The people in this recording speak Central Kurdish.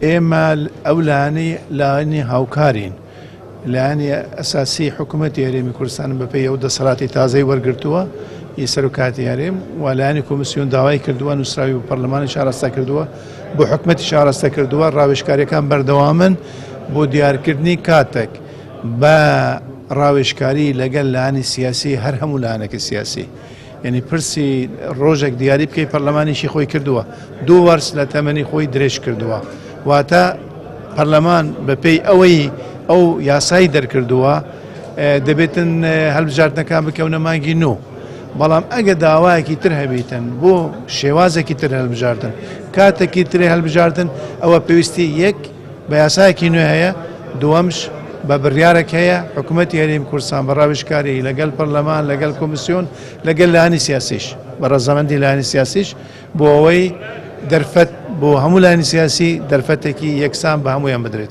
ئێمە ئەو لایەنەی لایەنی هاوکارین، لایەنی ئەساسی حکوومەتی هەرێمی کوردستان بەپێی ئەو دەسەڵاتی تازەی وەرگرتووە سەرۆکاتی هەرێم و لایەنی کۆمیسیۆن داوای کردووە نووسراوی بۆ پەرلەمانی شارەستە کردووە، بۆ حکوومەتی شارەستە کردووە، ڕاوێژکاریەکان بەردەوامن بۆ دیارکردنی کاتێک بە ڕاوێژکاری لەگەل لایەنی سیاسی هەر هەموو لایەنێکی سیاسی. یعنی پرسی ڕۆژێک دیاری بکەی پەرلەمانیشی خۆی کردووە، دوو وەرس لە تەمەنی خۆی درێژ کردووە، واتە پەرلەمان بەپێی ئەوەی ئەو یاسایی دەرکردووە دەبێتن هەڵبژاردنەکان بکەونە مانگی نو. بەڵام ئەگە داوایەکی تر هەبێتن بۆ شێوازێکی تر هەڵبژاردن، کاتێکی ترێ هەڵبژاردن، ئەوە پێویستی یەک بە یاسایەکی نوێ هەیە، دووەمش بە بڕیارێک هەیە حکوومەتی هەرێمی کوردستان بە ڕاوێژکاری لەگەڵ پەرلەمان لەگەڵ کۆمیسیۆن لەگەڵ لایەنی سیاسیش بە ڕەزامەندی لایەنی سیاسیش بۆ ئەوەی دەرفەت بۆ هەموو لایەنی سیاسی دەرفەتێکی یەکسان بە هەموویان بدرێت.